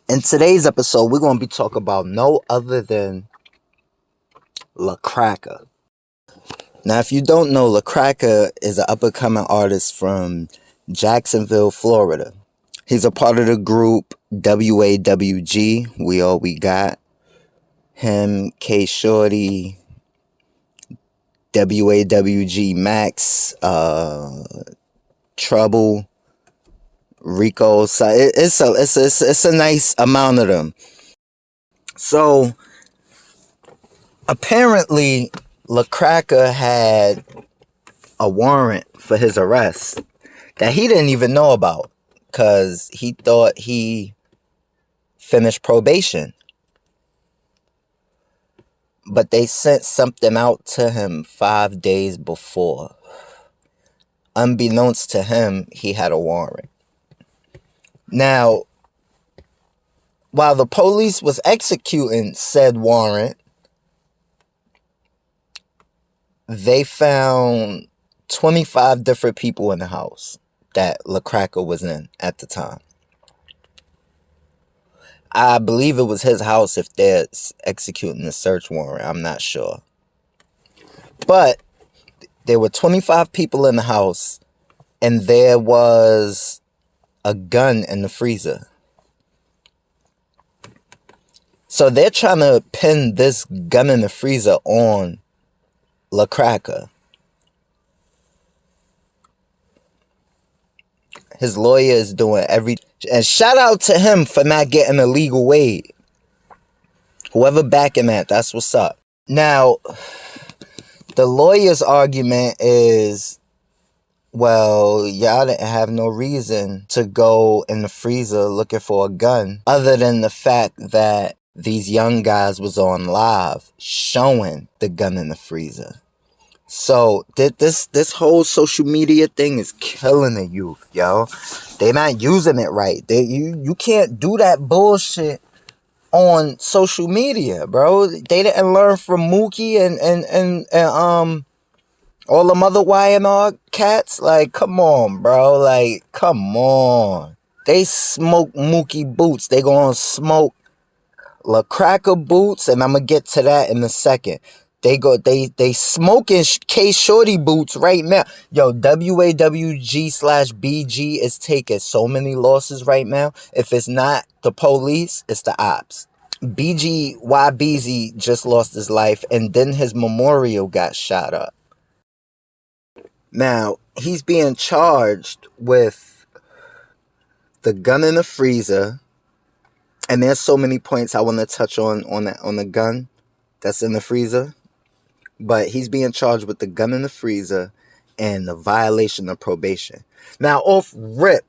In today's episode, we're going to be talking about no other than Cracka. Now, if you don't know, Cracka is an up-and-coming artist from Jacksonville, Florida. He's a part of the group WAWG, We All We Got. Him, K Shorty, WAWG Max, Trouble, Rico. So it's a nice amount of them. So apparently Cracka had a warrant for his arrest that he didn't even know about, because he thought he finished probation. But they sent something out to him 5 days before. Unbeknownst to him, he had a warrant. Now, while the police was executing said warrant, they found 25 different people in the house that Cracka was in at the time. I believe it was his house if they're executing the search warrant. I'm not sure. But there were 25 people in the house, and there was a gun in the freezer. So they're trying to pin this gun in the freezer on Cracka. His lawyer is doing and shout out to him for not getting a legal aid. Whoever back him at, that's what's up. Now, the lawyer's argument is, well, y'all didn't have no reason to go in the freezer looking for a gun, other than the fact that these young guys was on live showing the gun in the freezer. So this whole social media thing is killing the youth, yo. They not using it right. You can't do that bullshit on social media, bro. They didn't learn from Mookie and all them other Y&R cats. Like, come on, bro. Like, come on. They smoke Mookie boots. They gonna smoke Cracka boots, and I'm gonna get to that in a second. They smoking K Shorty boots right now. Yo, WAWG/BG is taking so many losses right now. If it's not the police, it's the ops. BGYBZ just lost his life, and then his memorial got shot up. Now, he's being charged with the gun in the freezer, and there's so many points I want to touch on the gun that's in the freezer. But he's being charged with the gun in the freezer and the violation of probation. Now, off rip,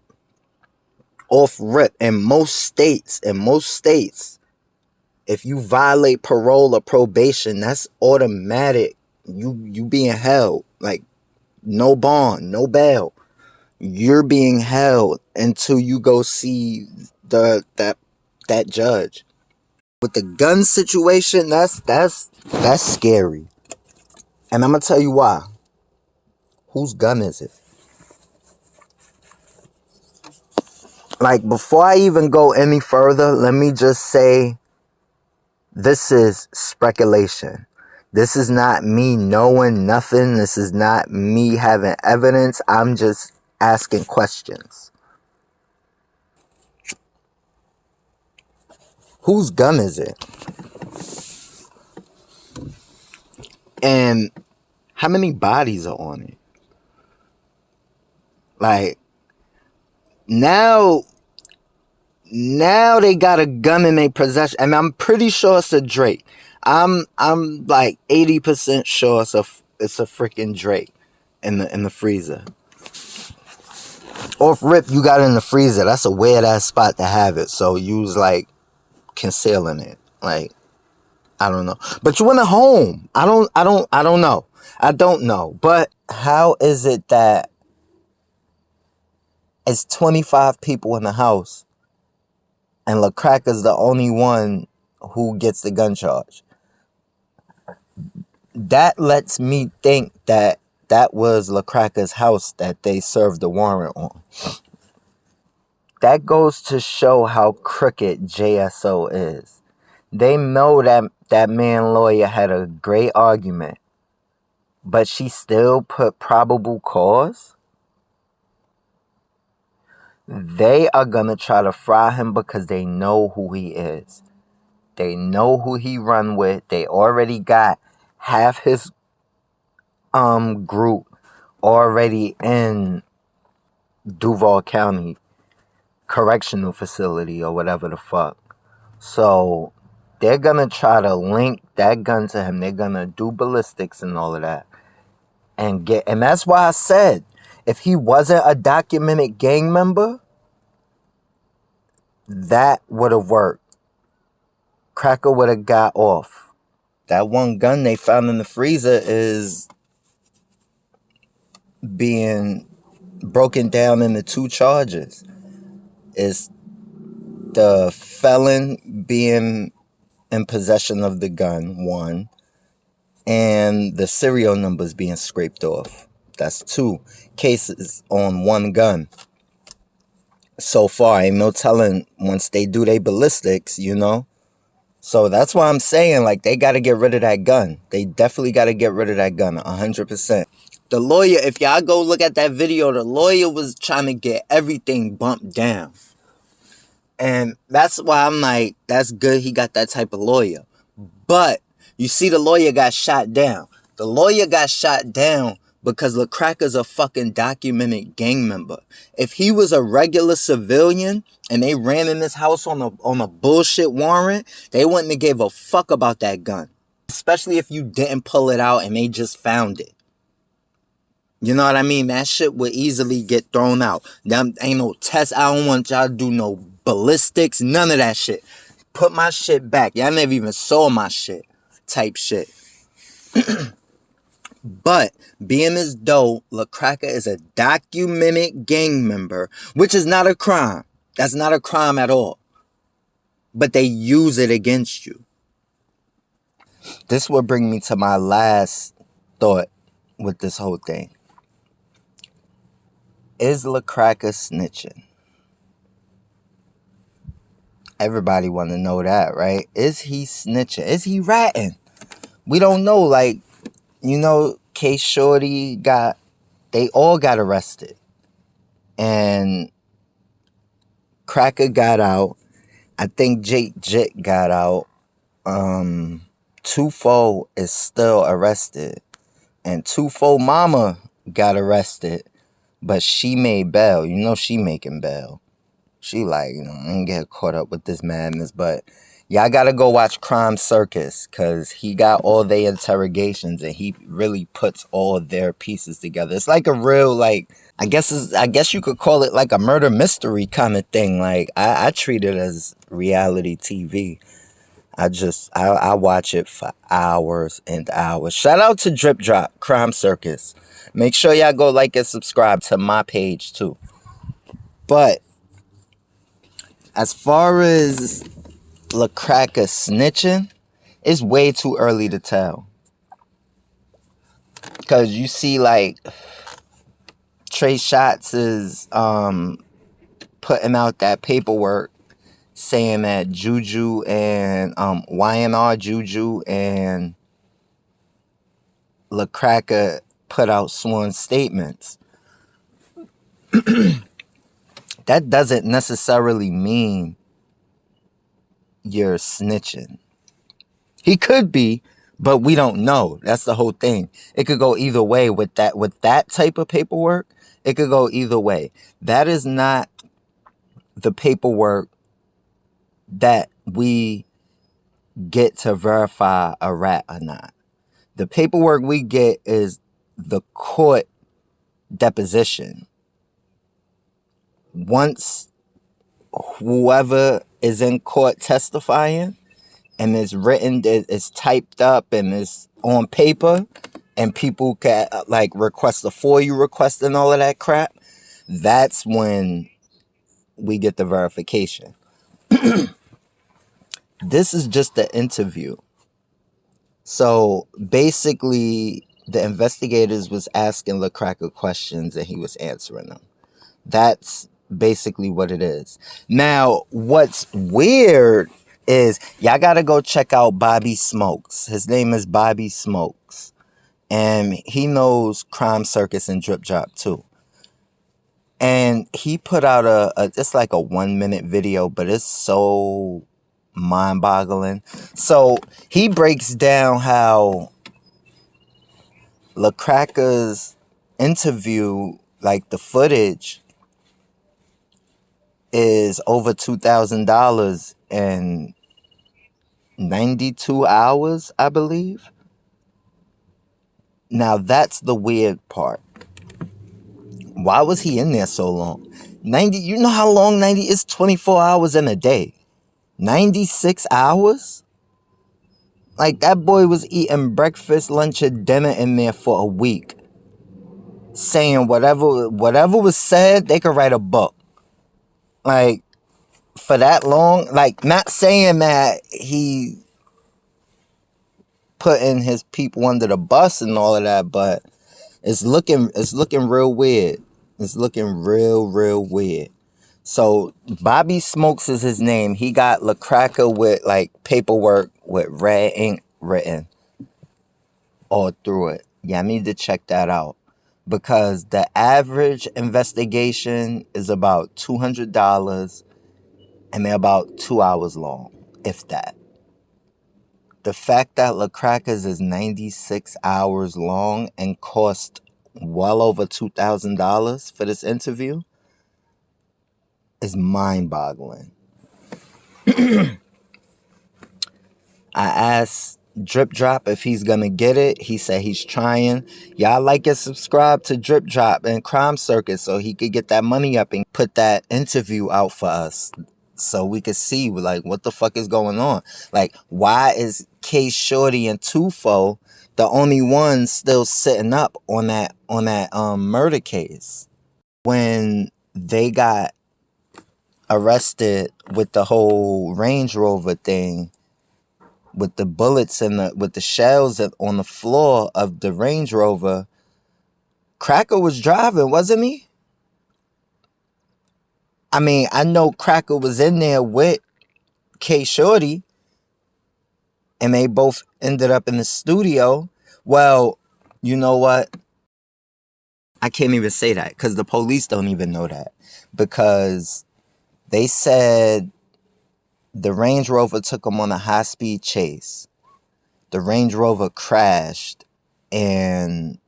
in most states, if you violate parole or probation, that's automatic. You being held. Like, no bond, no bail. You're being held until you go see that judge. With the gun situation, that's scary. And I'm going to tell you why. Whose gun is it? Like, before I even go any further, let me just say, this is speculation. This is not me knowing nothing. This is not me having evidence. I'm just asking questions. Whose gun is it? And how many bodies are on it? Like, now they got a gun in their possession. And I'm pretty sure it's a Drake. I'm like 80% sure it's a freaking Drake in the freezer. Off rip, you got it in the freezer. That's a weird ass spot to have it. So you was like concealing it. Like, I don't know. But you in a home. I don't know. I don't know. But how is it that it's 25 people in the house and Cracka's the only one who gets the gun charge? That lets me think that was Cracka's house that they served the warrant on. That goes to show how crooked JSO is. They know that man lawyer had a great argument, but she still put probable cause. They are going to try to fry him because they know who he is. They know who he run with. They already got half his group already in Duval County Correctional Facility or whatever the fuck. So they're going to try to link that gun to him. They're going to do ballistics and all of that. And that's why I said, if he wasn't a documented gang member, that would have worked. Cracka would have got off. That one gun they found in the freezer is being broken down into 2 charges. It's the felon being in possession of the gun, 1, and the serial numbers being scraped off. That's 2 cases on 1 gun. So far, ain't no telling once they do their ballistics, you know. So that's why I'm saying, like, they got to get rid of that gun. They definitely got to get rid of that gun, 100%. The lawyer, if y'all go look at that video, the lawyer was trying to get everything bumped down. And that's why I'm like, that's good he got that type of lawyer. But you see the lawyer got shot down. The lawyer got shot down because Cracka's a fucking documented gang member. If he was a regular civilian and they ran in his house on a bullshit warrant, they wouldn't have gave a fuck about that gun. Especially if you didn't pull it out and they just found it. You know what I mean? That shit would easily get thrown out. Them ain't no test. I don't want y'all to do no ballistics. None of that shit. Put my shit back. Y'all never even saw my shit. Type shit. But being as though Cracka is a documented gang member, which is not a crime. That's not a crime at all. But they use it against you. This will bring me to my last thought with this whole thing. Is Cracka snitching? Everybody want to know that, right? Is he snitching? Is he ratting? We don't know. Like, you know, K Shorty they all got arrested. And Cracka got out. I think Jake Jit got out. Tufo is still arrested. And Tufo mama got arrested. But she made bail. You know she making bail. She like, you know, I ain't get caught up with this madness. But y'all gotta go watch Crime Circus. Because he got all their interrogations. And he really puts all their pieces together. It's like a real, like, I guess you could call it like a murder mystery kind of thing. Like, I treat it as reality TV. I watch it for hours and hours. Shout out to Drip Drop, Crime Circus. Make sure y'all go like and subscribe to my page too. But as far as Cracka snitching, it's way too early to tell. Because you see, like, Trey Shots is putting out that paperwork saying that Juju and YNR Juju and Cracka put out sworn statements. That doesn't necessarily mean you're snitching. He could be, but we don't know. That's the whole thing. It could go either way with that type of paperwork. It could go either way. That is not the paperwork that we get to verify a rat or not. The paperwork we get is the court deposition. Once whoever is in court testifying and it's written, it's typed up and it's on paper, and people can like request a FOIA request and all of that crap, that's when we get the verification. This is just the interview. So basically, the investigators was asking Cracka questions and he was answering them. That's basically what it is. Now, what's weird is y'all gotta go check out Bobby Smokes. His name is Bobby Smokes. And he knows Crime Circus and Drip Drop too. And he put out it's like a 1-minute video, but it's so mind-boggling. So he breaks down how Cracka's interview, like the footage, is over $2,000 in 92 hours, I believe. Now that's the weird part. Why was he in there so long? 90, you know how long 90 is? 24 hours in a day. 96 hours? Like, that boy was eating breakfast, lunch, and dinner in there for a week. Saying whatever was said, they could write a book. Like, for that long, like, not saying that he putting his people under the bus and all of that, but it's looking real weird. It's looking real weird. So Bobby Smokes is his name. He got Cracka with like paperwork with red ink written all through it. Yeah, I need to check that out, because the average investigation is about $200 and they're about 2 hours long, if that. The fact that Cracka's is 96 hours long and cost well over $2,000 for this interview is mind-boggling. I asked Drip Drop if he's gonna get it. He said he's trying. Y'all like and subscribe to Drip Drop and Crime Circus so he could get that money up and put that interview out for us, so we could see like what the fuck is going on. Like, why is K Shorty and Tufo the only ones still sitting up on that murder case when they got arrested with the whole Range Rover thing, with the bullets and with the shells on the floor of the Range Rover? Cracka was driving, wasn't he? I mean, I know Cracka was in there with K Shorty, and they both ended up in the studio. Well, you know what? I can't even say that because the police don't even know that, because they said the Range Rover took them on a high-speed chase. The Range Rover crashed and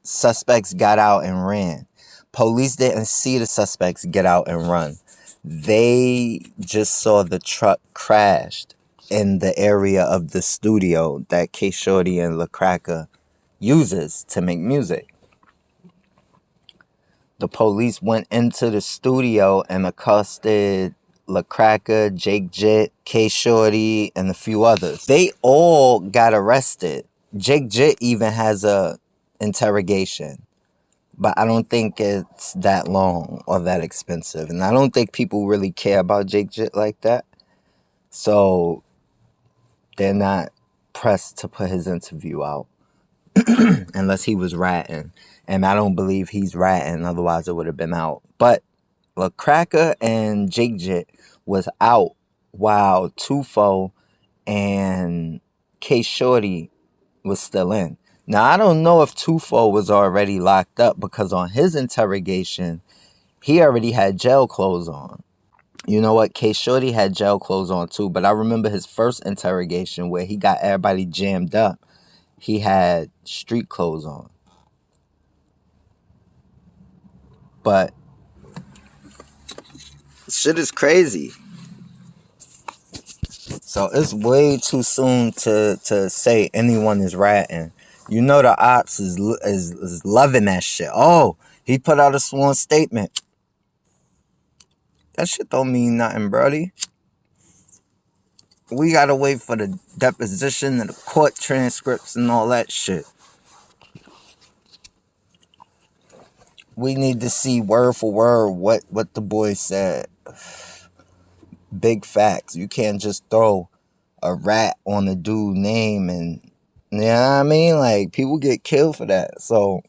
suspects got out and ran. Police didn't see the suspects get out and run. They just saw the truck crashed in the area of the studio that K Shorty and Cracka uses to make music. The police went into the studio and accosted Cracka, Jake Jit, K Shorty, and a few others. They all got arrested. Jake Jit even has a interrogation, but I don't think it's that long or that expensive, and I don't think people really care about Jake Jit like that, so they're not pressed to put his interview out unless he was ratting. And I don't believe he's ratting, otherwise it would have been out. But Cracka and Jake Jit was out while Tufo and K Shorty was still in. Now, I don't know if Tufo was already locked up, because on his interrogation, he already had jail clothes on. You know what? K Shorty had jail clothes on too, but I remember his first interrogation where he got everybody jammed up. He had street clothes on. But shit is crazy. So it's way too soon to say anyone is ratting. You know the ops is loving that shit. Oh, he put out a sworn statement. That shit don't mean nothing, brody. We gotta wait for the deposition and the court transcripts and all that shit. We need to see word for word what the boy said. Big facts. You can't just throw a rat on a dude name and, you know what I mean? Like, people get killed for that. So